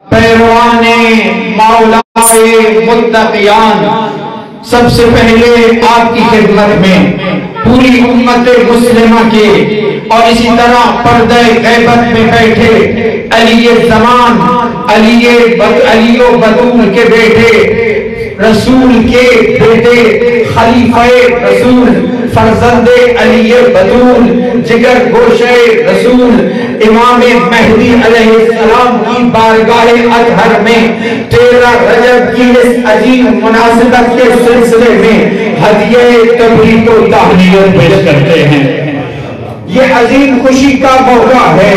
پیروانے مولائے متقیان، سب سے پہلے آپ کی خدمت میں پوری امت مسلمہ کے اور اسی طرح پردہ غیبت میں بیٹھے علی زمان، علی و بطول کے بیٹے، رسول کے بیٹے، خلیفہ رسول، فرزند علی بطول، جگر گوشہ رسول، امام مہدی علیہ السلام کی بارگاہ اطہر میں 13 رجب کی اس عظیم مناسبت کے سلسلے میں ہدیہ تبریک و تہنیت پیش کرتے ہیں۔ یہ عظیم خوشی کا موقع ہے،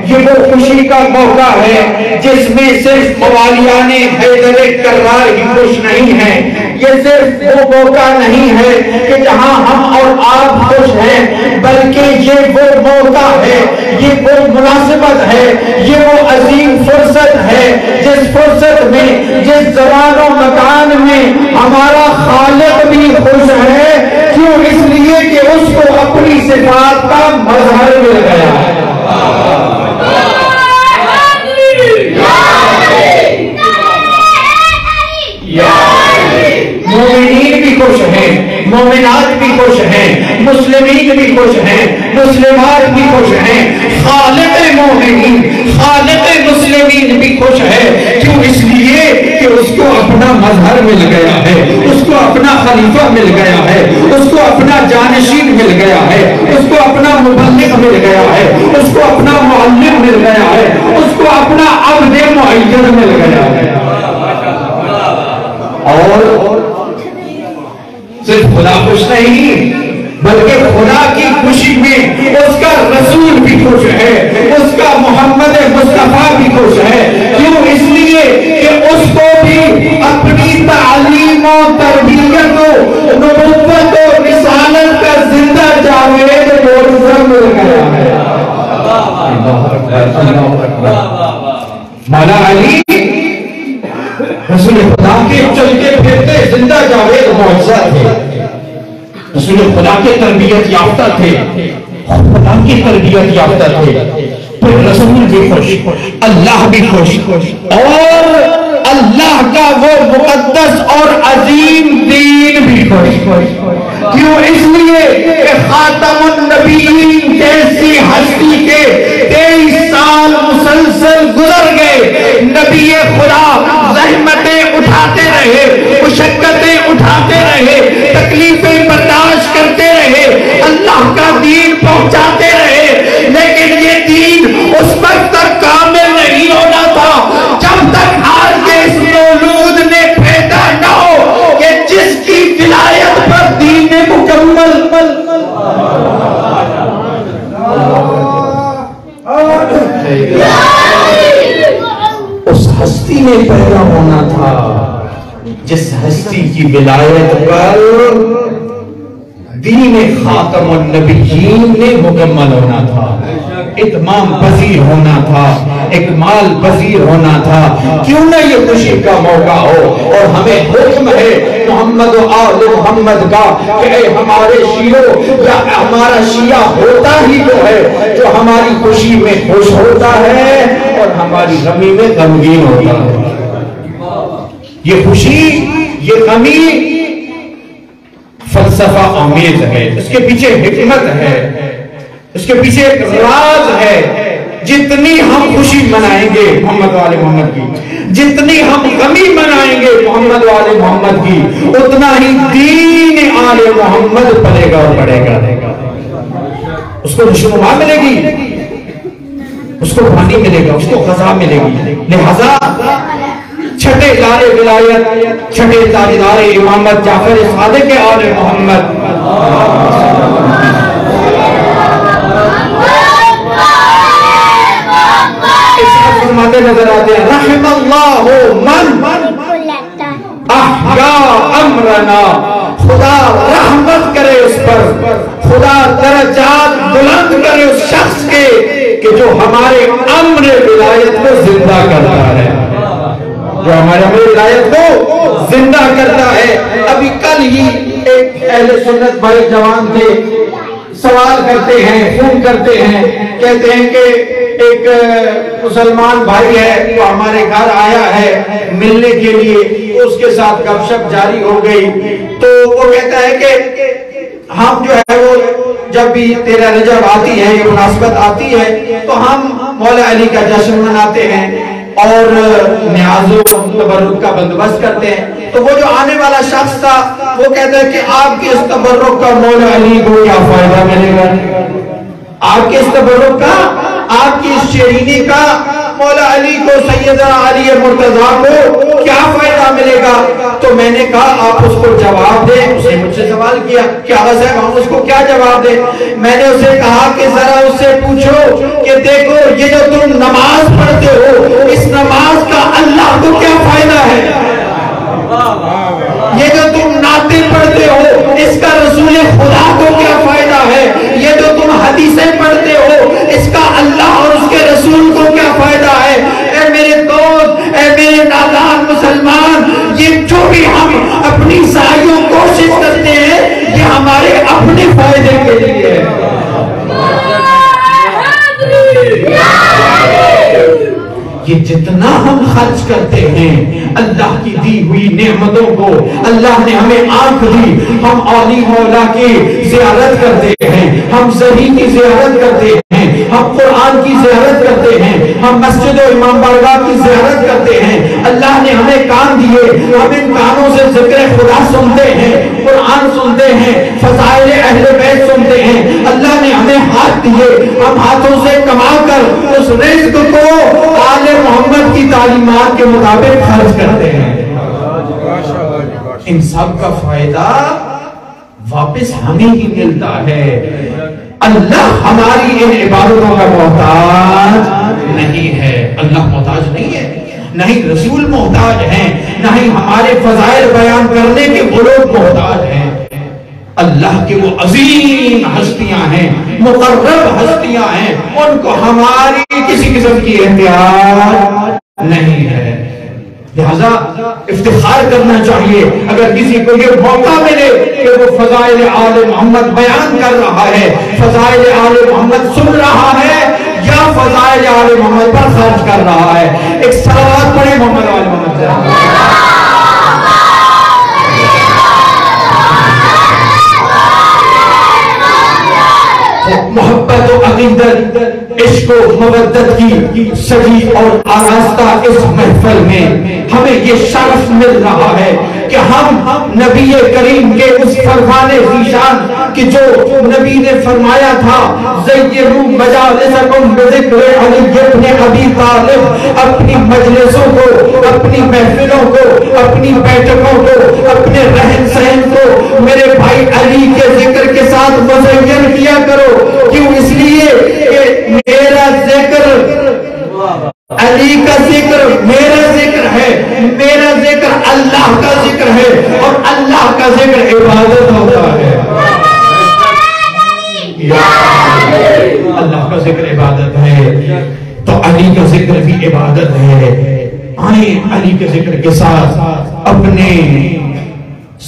یہ وہ خوشی کا موقع ہے جس میں صرف موالیان حیدر کرار ہی خوش نہیں ہیں، یہ صرف وہ موقع نہیں ہے کہ جہاں ہم اور آپ خوش ہیں، بلکہ یہ وہ موقع ہے، یہ وہ مناسبت ہے، یہ وہ عظیم فرصت ہے جس فرصت میں، جس زمان و مکان میں ہمارا خالق بھی خوش ہے۔ کیوں؟ اس لیے کہ اس کو اپنی صفات کا مظہر مل گیا ہے۔ مومنین بھی خوش ہیں، مومنات بھی خوش ہیں، مسلمین بھی خوش ہیں، مسلمات بھی خوش ہیں، خالق مومنین، خالق مسلمین بھی خوش ہے۔ کیوں؟ اس لیے کہ اس کو اپنا مظہر مل گیا ہے، اس کو اپنا خلیفہ مل گیا ہے، اس کو اپنا جانشین مل گیا ہے، اس کو اپنا مبلغ مل گیا ہے، اس کو اپنا معلم مل گیا ہے، اس کو اپنا عبد معین مل گیا ہے۔ اور صرف خدا خوش نہیں، بلکہ خدا کی خوشی میں اس کا رسول بھی خوش ہے، اس کا محمد مصطفیٰ بھی خوش ہے۔ کیوں؟ اس لیے کہ اس کو بھی اپنی تعلیم و تربیت و نبوت و رسالت کا زندہ جاوید معجزہ مل گیا ہے۔ مولا علی رسول خدا کے چلتے پھرتے زندہ جاوید معجزہ تھے، رسول خدا کے تربیت یافتہ تھے، خدا کی تربیت یافتہ تھے، پھر رسول بھی خوش، اللہ بھی خوش، اور اللہ کا وہ مقدس اور عظیم دین بھی خوش۔ کیوں؟ اس لیے کہ خاتم النبیین جیسی ہستی کے 23 سال مسلسل گزر گئے، نبی خدا زحمتیں اٹھاتے رہے، مشقتیں اٹھاتے رہے، تکلیفیں برداشت کرتے رہے، اللہ کا دین پہنچاتے رہے، لیکن یہ دین اس وقت تک کامل نہیں ہونا تھا جب تک آج کے اس مولود نے پیدا نہ ہو کہ جس کی ولایت پر دین مکمل اس ہستی میں پیدا ہونا تھا جس ہستی کی ولایت پر دین خاتم النبیین نے مکمل ہونا تھا، اتمام پذیر ہونا تھا، اکمال پذیر ہونا تھا۔ کیوں نہ یہ خوشی کا موقع ہو، اور ہمیں حکم ہے محمد و آل محمد کا کہ اے ہمارے شیعوں، یا ہمارا شیعہ ہوتا ہی تو ہے جو ہماری خوشی میں خوش ہوتا ہے اور ہماری غمی میں غمگین ہوتا ہے۔ یہ خوشی، یہ غمی فلسفہ آمیز ہے، اس کے پیچھے حکمت ہے، اس کے پیچھے ایک راز ہے۔ جتنی ہم خوشی منائیں گے محمد والے محمد کی، جتنی ہم غمی منائیں گے محمد والے محمد کی، اتنا ہی دین آل محمد پلے گا اور بڑھے گا۔ اس کو نشوما ملے گی، اس کو پانی ملے گا، اس کو غذا ملے گی۔ لہذا چھٹے دار ولایت، چھٹے تاجدار امامت جعفر صادق آل محمد، اس کا فرماتے نظر آتے ہیں رحم اللہ من احیا امرنا، خدا رحمت کرے اس پر، خدا درجات بلند کرے اس شخص کے کہ جو ہمارے امر ولایت کو زندہ کرتا ہے، جو ہمارے امر ولایت کو زندہ کرتا ہے۔ ابھی کل ہی ایک اہل سنت بھائی جوان تھے، سوال کرتے ہیں، فون کرتے ہیں، کہتے ہیں کہ ایک مسلمان بھائی ہے وہ ہمارے گھر آیا ہے ملنے کے لیے، اس کے ساتھ گپ شپ جاری ہو گئی، تو وہ کہتا ہے کہ ہم جو ہے وہ جب بھی 13 رجب آتی ہے، یہ مناسبت آتی ہے، تو ہم مولا علی کا جشن مناتے ہیں اور نیاز و تبرک کا بندوبست کرتے ہیں۔ تو وہ جو آنے والا شخص تھا وہ کہتا ہے کہ آپ کے اس تبرک کا مولا علی کو کیا فائدہ ملے گا؟ آپ کے اس تبرک کا، آپ کی اس شیرینی کا مولا علی کو، سیدنا علی مرتضیٰ کو کیا فائدہ ملے گا؟ تو میں نے کہا آپ اس کو جواب دیں۔ اس نے مجھ سے سوال کیا کہ آغا صاحب ہم اس کو کیا جواب دیں؟ میں نے اسے کہا کہ ذرا اس سے پوچھو کہ دیکھو یہ جو تم نماز پڑھتے ہو، اس نماز کا اللہ کو کیا فائدہ ہے؟ یہ جو تم نعتیں پڑھتے ہو، اس کا رسول خدا کو کیا فائدہ ہے؟ یہ جو تم حدیثیں پڑھتے ہو، اس کا اللہ اور اس کے رسول کو کیا فائدہ ہے؟ اے میرے دوست، اے میرے نادان مسلمان، یہ جو بھی ہم اپنی سعیوں کوشش کرتے ہیں یہ ہمارے اپنے فائدے کے لیے ہے۔ یہ جتنا ہم خرچ کرتے ہیں اللہ کی دی ہوئی نعمتوں کو، اللہ نے ہمیں آنکھ دی، ہم اولی مولا کی زیارت کرتے ہیں، ہم صحیح کی زیارت کرتے ہیں، ہم قرآن کی زیارت کرتے ہیں، ہم مسجد و امام بارگاہ کی زیارت کرتے ہیں۔ اللہ نے ہمیں کان دیے، ہم ان کانوں سے ذکر خدا سنتے ہیں، قرآن سنتے ہیں، فضائل اہل بیت سنتے ہیں۔ اللہ نے ہمیں ہاتھ دیے، ہم ہاتھوں سے کما کر اس رزق کو آل محمد کی تعلیمات کے مطابق خرچ کرتے ہیں۔ ان سب کا فائدہ واپس ہمیں ہی ملتا ہے۔ اللہ ہماری ان عبادتوں کا محتاج نہیں ہے، اللہ محتاج نہیں ہے، نہ ہی رسول محتاج ہیں، نہ ہی ہمارے فضائل بیان کرنے کے وہ لوگ محتاج ہیں۔ اللہ کے وہ عظیم ہستیاں ہیں، مقرب ہستیاں ہیں، ان کو ہماری کسی قسم کی احتیاج نہیں ہے۔ لہذا افتخار کرنا چاہیے اگر کسی کو یہ موقع ملے کہ وہ فضائل آل محمد بیان کر رہا ہے، فضائل آل محمد سن رہا ہے یا فضائل آل محمد پر خرچ کر رہا ہے۔ ایک صلوات پڑھیں محمد آل محمد سے۔ محبت و عقیدت، عشق و مودت کی سجی اور آراستہ اس محفل میں ہمیں یہ شرف مل رہا ہے کہ ہم نبی کریم کے اس فرمان ذیشان کہ جو نبی نے فرمایا تھا زیّنوا مجالسکم بذکر علی ابن ابی طالب، اپنی مجلسوں کو، اپنی محفلوں کو، اپنی بیٹھکوں کو، اپنے رہن سہن کو میرے بھائی علی کے ذکر کے ساتھ مزین کیا کرو۔ کیوں؟ اس لیے کہ میرا ذکر علی کا ذکر میرا ذکر ہے، میرا ذکر اللہ کا ذکر ہے، اور اللہ کا ذکر عبادت ہوتا ہے۔ اللہ کا ذکر عبادت ہے تو علی کا ذکر بھی عبادت ہے۔ آئیں علی کے ذکر کے ساتھ اپنے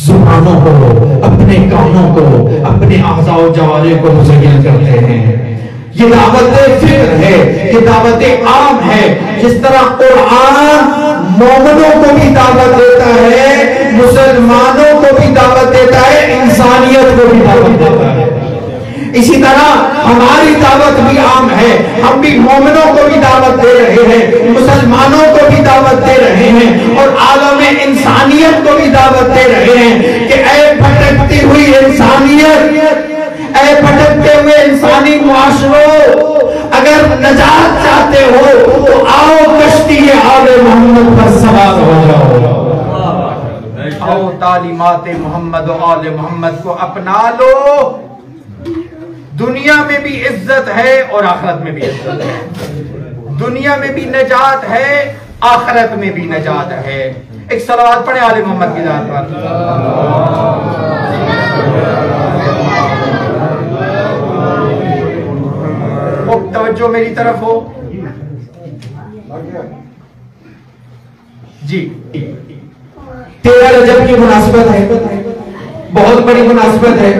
زبانوں کو، اپنے کانوں کو، اپنے اعضاء و جوارح کو مزین کرتے ہیں۔ یہ دعوت فکر ہے، یہ دعوت عام ہے۔ جس طرح قرآن مومنوں کو بھی دعوت دیتا ہے، مسلمانوں کو بھی دعوت دیتا ہے، انسانیت کو بھی دعوت دیتا ہے، اسی طرح ہماری دعوت بھی عام ہے۔ ہم بھی مومنوں کو بھی دعوت دے رہے ہیں، مسلمانوں کو بھی دعوت دے رہے ہیں، اور عالم انسانیت کو بھی دعوت دے رہے ہیں کہ اے بھٹکتی ہوئی انسانیت، اے بھٹکتے ہوئے انسانی معاشروں، اگر نجات چاہتے ہو تو آؤ کشتی آل محمد پر سوار ہو جاؤ، آؤ تعلیمات محمد و آل محمد کو اپنا لو۔ دنیا میں بھی عزت ہے اور آخرت میں بھی عزت ہے، دنیا میں بھی نجات ہے، آخرت میں بھی نجات ہے۔ ایک صلوات پڑھیں آل محمد کی ذات پر۔ توجہ میری طرف ہو جی۔ 13 رجب کی مناسبت ہے، بہت بڑی مناسبت ہے۔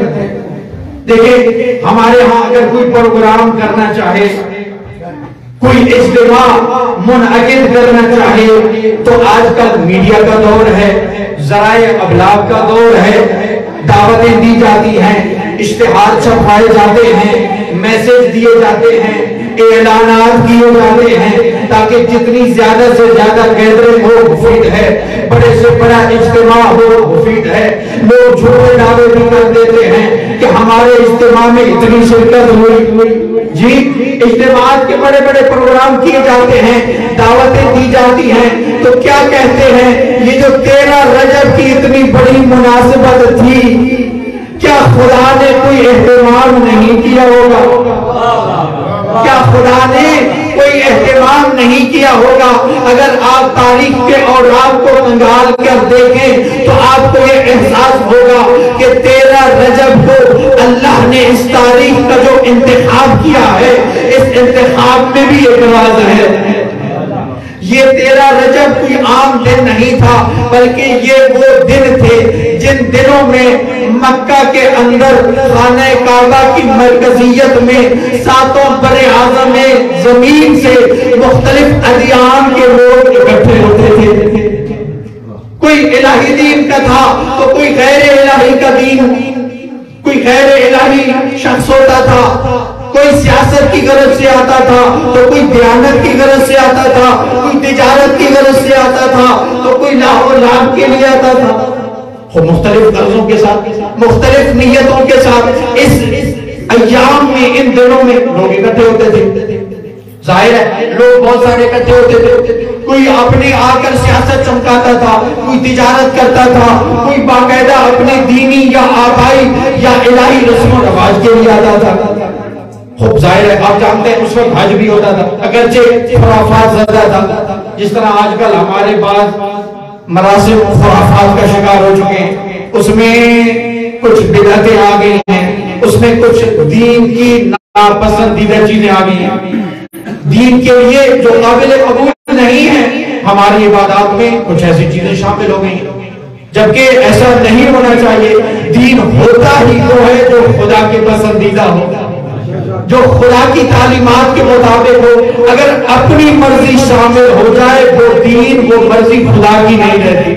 دیکھیں ہمارے ہاں اگر کوئی پروگرام کرنا چاہے، کوئی اجتماع منعقد کرنا چاہے تو آج کل میڈیا کا دور ہے، ذرائع ابلاغ کا دور ہے، دعوتیں دی جاتی ہیں، اشتہار چھپائے جاتے ہیں، میسج دیے جاتے ہیں، اعلانات کیے جاتے ہیں تاکہ جتنی زیادہ سے زیادہ گیدرنگ ہو مفید ہے، بڑے سے بڑا اجتماع ہو مفید ہے۔ لوگ جھوٹے دعوے بھی کر دیتے ہیں کہ ہمارے اجتماع میں اتنی شرکت ہوئی، جی اجتماعات کے بڑے بڑے پروگرام کیے جاتے ہیں، دعوتیں دی جاتی ہیں، تو کیا کہتے ہیں یہ جو 13 رجب کی اتنی بڑی مناسبت تھی، کیا خدا نے کوئی اہتمام نہیں کیا ہوگا؟ کیا خدا نے کوئی اہتمام نہیں کیا ہوگا؟ اگر آپ تاریخ کے اوراق کو کنگال کر دیکھیں تو آپ کو یہ احساس ہوگا کہ 13 رجب کو اللہ نے اس تاریخ کا جو انتخاب کیا ہے، اس انتخاب میں بھی ایک راز ہے۔ یہ 13 رجب کوئی عام دن نہیں تھا، بلکہ یہ وہ دن تھے جن دنوں میں مکہ کے اندر خانہ کعبہ کی مرکزیت میں 7 برے اعظم زمین سے مختلف ادیان کے لوگ اکٹھے ہوتے تھے۔ کوئی الہی دین کا تھا تو کوئی غیر الہی کا دین، کوئی غیر الہی شخص ہوتا تھا، کوئی سیاست کی غرض سے آتا تھا تو کوئی دیانت کی غرض سے آتا تھا، کوئی تجارت کی غرض سے آتا تھا تو کوئی لاہ و لعب کے لیے آتا تھا، مختلف غرضوں کے ساتھ، مختلف نیتوں کے ساتھ اس ایام میں، ان دنوں میں لوگ اکٹھے ہوتے تھے۔ ظاہر ہے لوگ بہت سارے اکٹھے ہوتے تھے، کوئی اپنے آ کر سیاست چمکاتا تھا، کوئی تجارت کرتا تھا، کوئی باقاعدہ اپنے دینی یا آبائی یا الہی رسم و رواج کے لیے آتا تھا۔ خوب ظاہر ہے آپ جانتے ہیں اس وقت حج بھی ہوتا تھا، اگرچہ خرافات زیادہ تھا، جس طرح آج کل ہمارے بعض مراسم خرافات کا شکار ہو چکے ہیں، اس میں کچھ بدعتیں آ گئی ہیں، اس میں کچھ دین کی ناپسندیدہ چیزیں آ گئی ہیں، دین کے لیے جو قابل قبول نہیں ہے، ہماری عبادات میں کچھ ایسی چیزیں شامل ہو گئی ہیں، جبکہ ایسا نہیں ہونا چاہیے۔ دین ہوتا ہی وہ ہے جو خدا کے پسندیدہ ہو، جو خدا کی تعلیمات کے مطابق ہو۔ اگر اپنی مرضی شامل ہو جائے وہ دین، وہ مرضی خدا کی نہیں رہتی،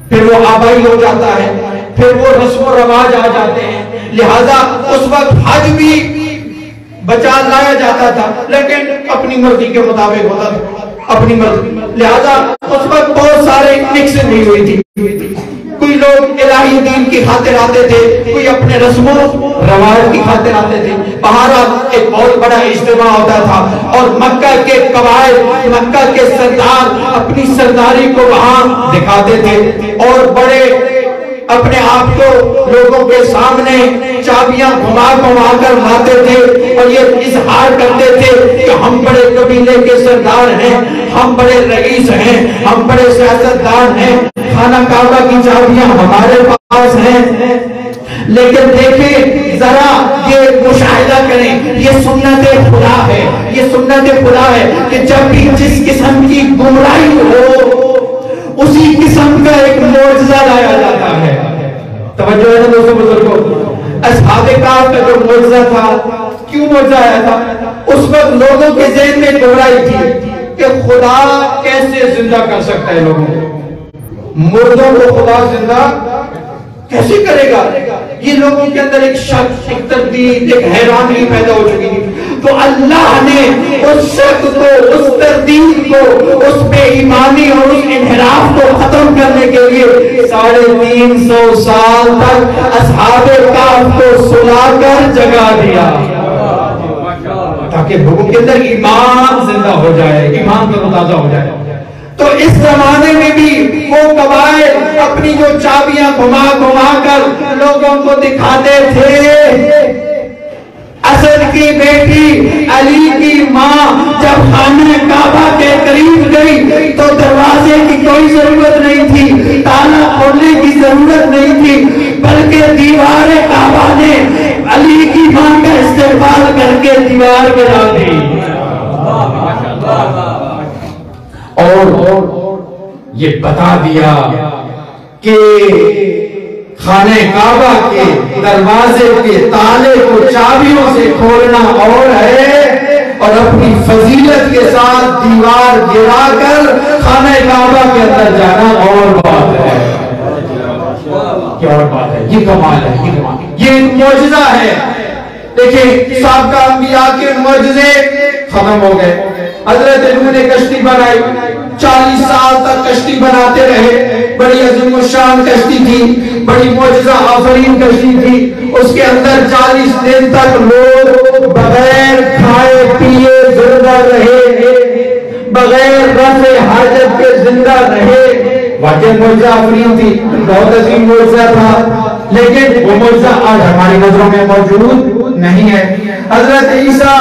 پھر وہ آبائی ہو جاتا ہے، پھر وہ رسم و رواج آ جاتے ہیں۔ لہذا اس وقت حج بھی بچا لایا جاتا تھا لیکن اپنی مرضی کے مطابق ہوتا تھا، اپنی مرضی، لہذا اس وقت بہت سارے مکسنگ بھی ہوئی تھی۔ کوئی لوگ الہی دین کی خاطر آتے تھے، کوئی اپنے رسم و رواج کی خاطر آتے تھے۔ بہرحال ایک بہت بڑا اجتماع ہوتا تھا اور مکہ کے قبائل، مکہ کے سردار اپنی سرداری کو وہاں دکھاتے تھے اور بڑے اپنے آپ کو لوگوں کے سامنے چابیاں گھما گھما کر لاتے تھے اور یہ اظہار کرتے تھے کہ ہم بڑے قبیلے کے سردار ہیں، ہم بڑے رئیس ہیں، ہم بڑے سیاستدان ہیں، خانہ کعبہ کی چابیاں ہمارے پاس ہیں۔ لیکن دیکھیں ذرا یہ مشاہدہ کریں، یہ سنت خدا ہے، یہ سنت خدا ہے کہ جب بھی جس قسم کی گمراہی ہو اسی قسم کا ایک معجزہ لایا جاتا ہے۔ توجہ ہے نا دوستوں بزرگوں، اصحاب کہف کا جو معجزہ تھا، کیوں معجزہ آیا تھا؟ اس وقت لوگوں کے ذہن میں گمراہی تھی کہ خدا کیسے زندہ کر سکتا ہے لوگوں کو، مردوں کو خدا زندہ کیسے کرے گا؟ یہ لوگوں کے اندر ایک شک، ایک تردید، ایک حیرانی پیدا ہو چکی تھی۔ تو اللہ نے اس شک کو، اس تردید کو، اس بے ایمانی اور اس انحراف کو ختم کرنے کے لیے 350 سال تک اصحاب کہف کو سلا کر جگا دیا تاکہ لوگوں کے اندر ایمان زندہ ہو جائے، ایمان کا تازہ ہو جائے۔ تو اس زمانے میں بھی وہ قبائل اپنی جو چابیاں گھما گھما کر لوگوں کو دکھاتے تھے۔ اسد کی بیٹی علی کی ماں جب خانہ کعبہ کے قریب گئی تو دروازے کی کوئی ضرورت نہیں تھی، تالا کھولنے کی ضرورت نہیں تھی، بلکہ دیوار کعبہ نے علی کی ماں کا استقبال کر کے دیوار گرا دی اور یہ بتا دیا کہ خانہ کعبہ کے دروازے کے تالے کو چابیوں سے کھولنا اور ہے اور اور اپنی فضیلت کے ساتھ دیوار گرا کر خانہ کعبہ کے اندر جانا اور بات ہے، کیا اور بات ہے، یہ کمال ہے، یہ کمال، یہ ایک معجزہ ہے۔ دیکھیں سابقہ انبیاء کے معجزے ختم ہو گئے۔ حضرت نوح نے کشتی بنائی، 40 سال تک کشتی بناتے رہے، بڑی عظیم الشان کشتی تھی، بڑی معجزہ آفرین کشتی تھی۔ اس کے اندر 40 دن تک لوگ بغیر کھائے پیے زندہ رہے، بغیر رفع حاجت کے زندہ رہے۔ واقعی معجزہ آفرین تھی، بہت عظیم معجزہ تھا، لیکن وہ معجزہ آج ہماری نظروں میں موجود نہیں ہے۔ حضرت عیسیٰ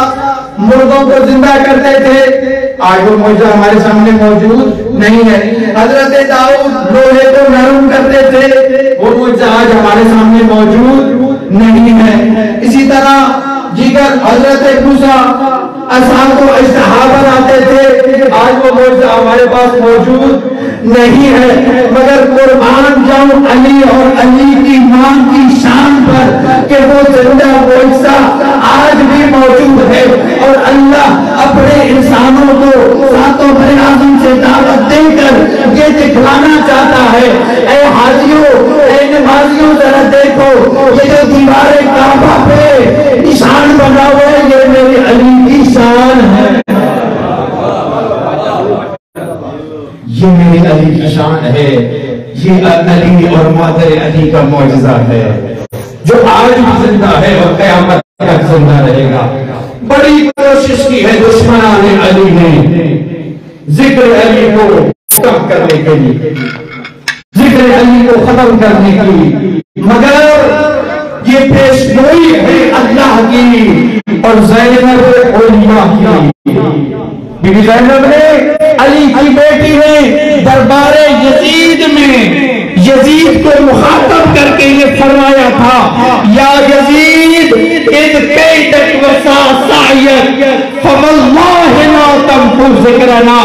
مردوں کو زندہ کرتے تھے، آج وہ معجزہ ہمارے سامنے موجود نہیں ہے۔ حضرت داؤد لوہے کو نرم کرتے تھے، وہ معجزہ آج ہمارے سامنے موجود نہیں ہے۔ اسی طرح دیگر حضرت موسیٰ عصا کو اژدہا بناتے تھے، آج وہ معجزہ ہمارے پاس موجود نہیں ہے۔ مگر قربان جاؤں علی اور علی کی ماں کی شان پر کہ وہ زندہ معجزہ آج بھی موجود ہے، اور اللہ اپنے انسانوں کو ساتوں بر اعظم سے دعوت دے کر یہ دکھلانا چاہتا ہے، اے حاجیوں، اے نمازیوں، ذرا دیکھو یہ جو دیوار کعبہ پہ نشان بنا ہوا ہے، یہ میرے علی کی شان ہے، یہ میرے علی کی شان ہے، یہ علی اور مادر علی کا معجزہ ہے جو آج بھی زندہ ہے اور قیامت تک زندہ رہے گا۔ بڑی کوشش کی ہے دشمنان علی نے ذکر علی کو کم کرنے کے لیے، ذکر علی کو ختم کرنے کی، مگر یہ پیش گوئی ہے اللہ کی اور زینب اولیاء کی۔ بی بی زینب نے علی کی بیٹی نے دربار یزید میں یزید کو مخاطب کر کے یہ فرمایا تھا، یا یزید اذ کیدک وسا سعیک فواللہ لا تنفر ذکرنا،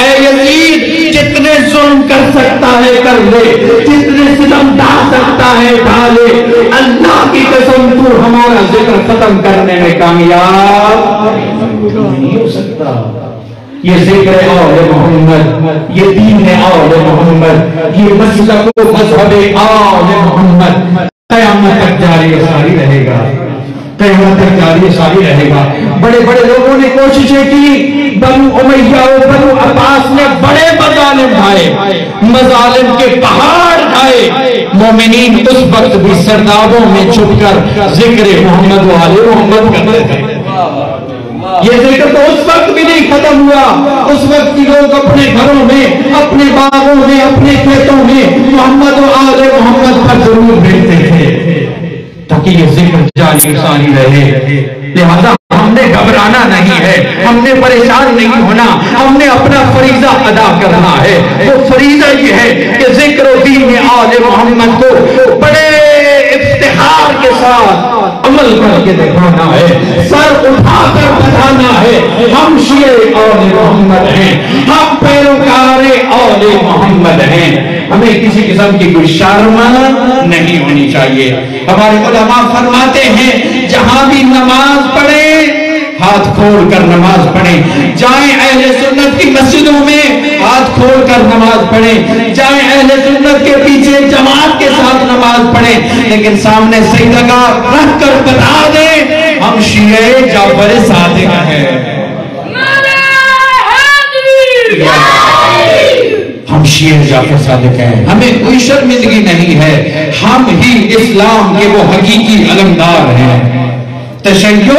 اے یزید جتنے ظلم کر سکتا ہے کر لے، جتنے ستم ڈھا سکتا ہے ڈھالے، اللہ کی قسم تو ہمارا ذکر ختم کرنے میں کامیاب نہیں ہو سکتا۔ یہ ذکر آل محمد، یہ دین آل محمد، یہ مسلک و مذہب آل محمد قیامت تک جاری ساری رہے گا، قیامت تک جاری ساری رہے گا۔ بڑے بڑے لوگوں نے کوششیں کی، بنو امیہ و بنو عباس نے بڑے مظالم ڈھائے، مظالم کے پہاڑ ڈھائے، مومنین اس وقت بھی سردابوں میں چھپ کر ذکر محمد و آل محمد کرتے تھے۔ یہ ذکر تو اس وقت بھی نہیں ختم ہوا، اس وقت کی لوگ اپنے گھروں میں، اپنے باغوں میں، اپنے کھیتوں میں محمد و آل محمد پر ضرور بھیجتے تھے تاکہ یہ ذکر جاری ساری رہے۔ لہذا ہم نے گھبرانا نہیں ہے، ہم نے پریشان نہیں ہونا، ہم نے اپنا فریضہ ادا کرنا ہے۔ وہ فریضہ یہ ہے کہ ذکر و دین آل محمد کو بڑے افتخار کے ساتھ عمل کر کے دکھانا ہے، سر اٹھا کر بتانا ہے ہم شیعہ آل محمد ہیں، ہم پیروکار آل محمد ہیں۔ ہمیں کسی قسم کی کوئی شرم نہیں ہونی چاہیے۔ ہمارے علماء فرماتے ہیں جہاں بھی نماز پڑھیں ہاتھ کھول کر نماز پڑھیں، جائیں اہل سنت کی مسجدوں میں ہاتھ کھول کر نماز پڑھیں، جائیں اہل سنت کے پیچھے جماعت کے ساتھ نماز پڑھیں، لیکن سامنے سجدہ رکھ کر بتا دیں ہم شیعہ جعفر صادق ہیں، ہم شیعہ جعفر صادق ہیں، ہمیں کوئی شرمندگی نہیں ہے، ہم ہی اسلام کے وہ حقیقی علمدار ہیں۔ تشیع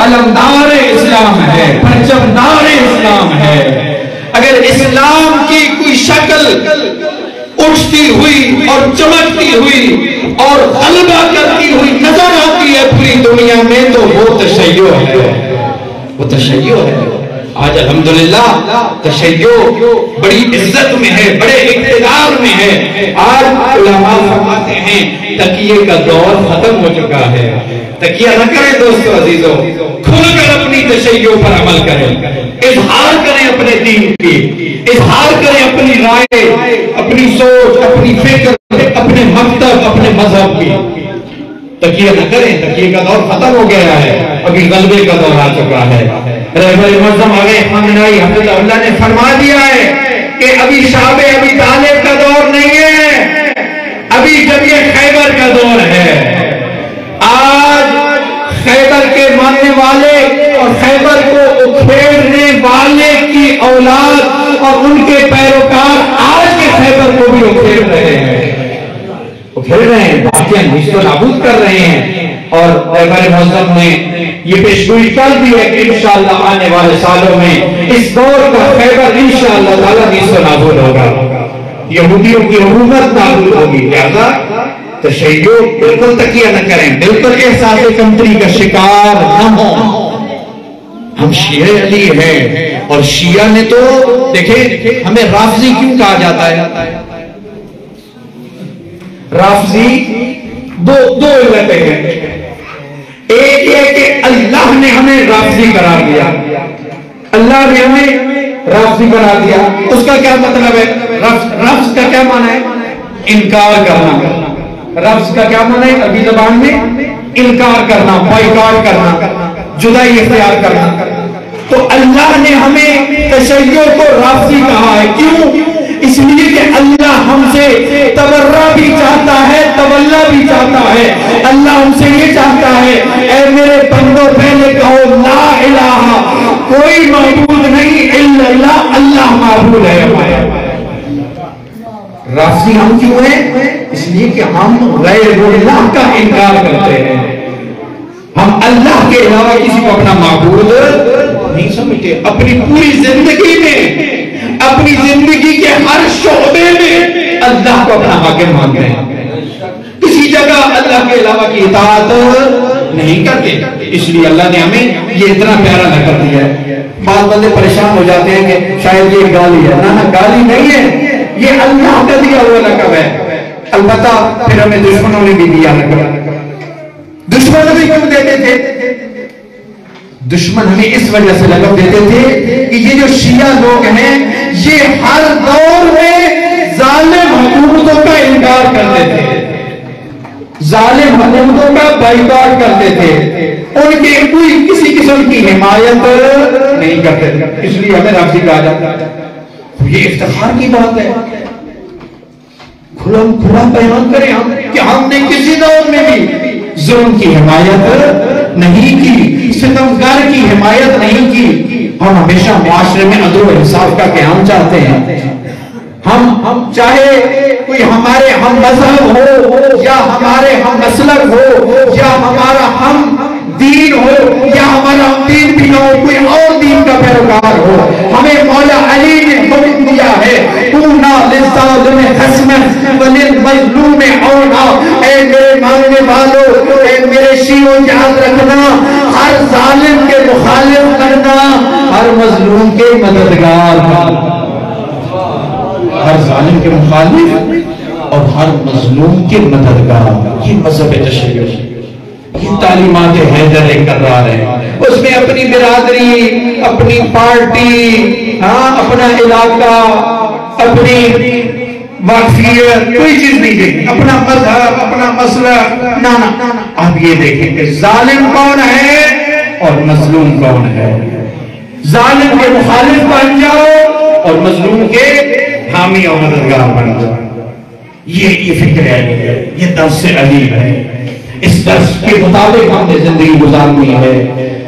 علمدار اسلام ہے، پرچمدار اسلام ہے۔ اگر اسلام کی کوئی شکل اٹھتی ہوئی اور چمکتی ہوئی اور غلبہ کرتی ہوئی نظر آتی ہے پوری دنیا میں تو وہ تشیع ہے، وہ تشیع ہے۔ آج الحمدللہ تشیع بڑی عزت میں ہے، بڑے اقتدار میں ہے۔ آج علماء فرماتے ہیں تقیہ کا دور ختم ہو چکا ہے۔ تقیہ نہ کریں دوستو عزیزو، کھل کر اپنی تشیع پر عمل کریں، اظہار کریں اپنے دین کی، اظہار کریں اپنی رائے، اپنی سوچ، اپنی فکر، اپنے مکتب، اپنے مذہب کی۔ تکیہ نہ کریں، تکیہ کا دور ختم ہو گیا ہے، ابھی غلبے کا دور آ چکا ہے۔ رہبر معظم آگے خامنہئی حفظہ اللہ نے فرما دیا ہے کہ ابھی شعب ابی طالب کا دور نہیں ہے، ابھی جب یہ خیبر کا دور ہے۔ آج خیبر کے ماننے والے اور خیبر کو اکھیڑنے والے کی اولاد اور ان کے پیروکار آج کے خیبر کو بھی اکھیڑ رہے ہیں، اکھیڑ رہے ہیں، باقیاں نیست و نابود کر رہے ہیں۔ اور رہبر معظم نے یہ پیشگوئی کر دی ہے کہ انشاءاللہ آنے والے سالوں میں اس دور کا خیبر انشاءاللہ تعالیٰ نیست و نابود ہوگا، یہودیوں کی حکومت نابود ہوگی۔ لہذا تشیع بالکل تکیہ نہ کریں، بالکل احساس کمتری کا شکار نہ ہوں۔ ہم شیعہ علی ہیں، اور شیعہ نے تو دیکھیں ہمیں رافضی کیوں کہا جاتا ہے؟ رافضی دو علتیں ہیں۔ ایک یہ کہ اللہ نے ہمیں رافضی قرار دیا، اللہ نے ہمیں رافضی قرار دیا۔ اس کا کیا مطلب ہے؟ رفض کا کیا معنی ہے؟ انکار کرنا۔ رفض کا کیا معنی ہے عربی زبان میں؟ انکار کرنا، بائیکاٹ کرنا، جدائی اختیار کرنا۔ تو اللہ نے ہمیں تشیع کو رافضی کہا ہے، کیوں؟ اس لیے کہ اللہ ہم سے تبرہ بھی چاہتا ہے، تولا بھی چاہتا ہے۔ اللہ ہم سے یہ چاہتا ہے اے میرے بندوں پہلے کہو لا الہ، کوئی معبود نہیں الا اللہ، اللہ معبود ہے ہمارا۔ رافضی ہم کیوں ہیں؟ اس لیے کہ ہم غیر اللہ کا انکار کرتے ہیں، ہم اللہ کے علاوہ کسی کو اپنا معبود نہیں سمجھتے۔ اپنی پوری زندگی میں، اپنی زندگی کے ہر شعبے میں اللہ کو اپنا حاکم مانتے ہیں، کسی جگہ اللہ کے علاوہ کی اطاعت نہیں کرتے۔ اس لیے اللہ نے ہمیں یہ اتنا پیارا لقب دیا ہے۔ بعض بندے پریشان ہو جاتے ہیں کہ شاید یہ گالی ہے، نہ گالی نہیں ہے، یہ اللہ کا دیا ہوا لقب ہے۔ البتہ پھر ہمیں دشمنوں نے بھی دیا لقب۔ دشمن بھی کیوں دیتے تھے؟ دشمن ہمیں اس وجہ سے لقب دیتے تھے کہ یہ جو شیعہ لوگ ہیں یہ ہر دور میں ظالم حکومتوں کا انکار کرتے تھے، ظالم حکومتوں کا بائیکاٹ کرتے تھے، ان کے کوئی کسی قسم کی حمایت نہیں کرتے تھے۔ اس لیے ہمیں رافضی کہا جاتا ہے۔ یہ افتخار کی بات ہے، کھلا بیان کریں ہم کہ ہم نے کسی دور میں بھی ظلم کی حمایت نہیں کی، ستمگار کی حمایت نہیں کی۔ ہم ہمیشہ معاشرے میں عدل و انصاف کا قیام چاہتے ہیں۔ ہم چاہے کوئی ہمارے ہم مذہب ہو یا ہمارے ہم مسلک ہو یا ہمارا ہم دین ہو یا ہمارا دین بھی نہ ہو، کوئی اور دین کا پیروکار ہو، ہمیں مولا علی نے حکم دیا ہے کونا للظالم خصما وللمظلوم عونا۔ اے میرے ماننے والوں، اے میرے شیعوں یاد رکھنا، ہر ظالم کے مخالف کرنا، ہر مظلوم کے مددگار، ہر ظالم کے مخالف اور ہر مظلوم کے مددگار۔ یہ مذہب تشیع، یہ تعلیمات حیدر کررار ہے۔ اس میں اپنی برادری، اپنی پارٹی، اپنا علاقہ، اپنی واقفیت کوئی چیز نہیں دیکھی، اپنا مذہب، اپنا مسئلہ، نہ۔ اب یہ دیکھیں کہ ظالم کون ہے اور مظلوم کون ہے۔ ظالم کے مخالف بن جاؤ اور مظلوم کے حامی اور مددگار بن جاؤ۔ یہ فکر ہے، یہ درس علی ہے۔ اس درس کے مطابق ہم نے زندگی گزارنی ہے۔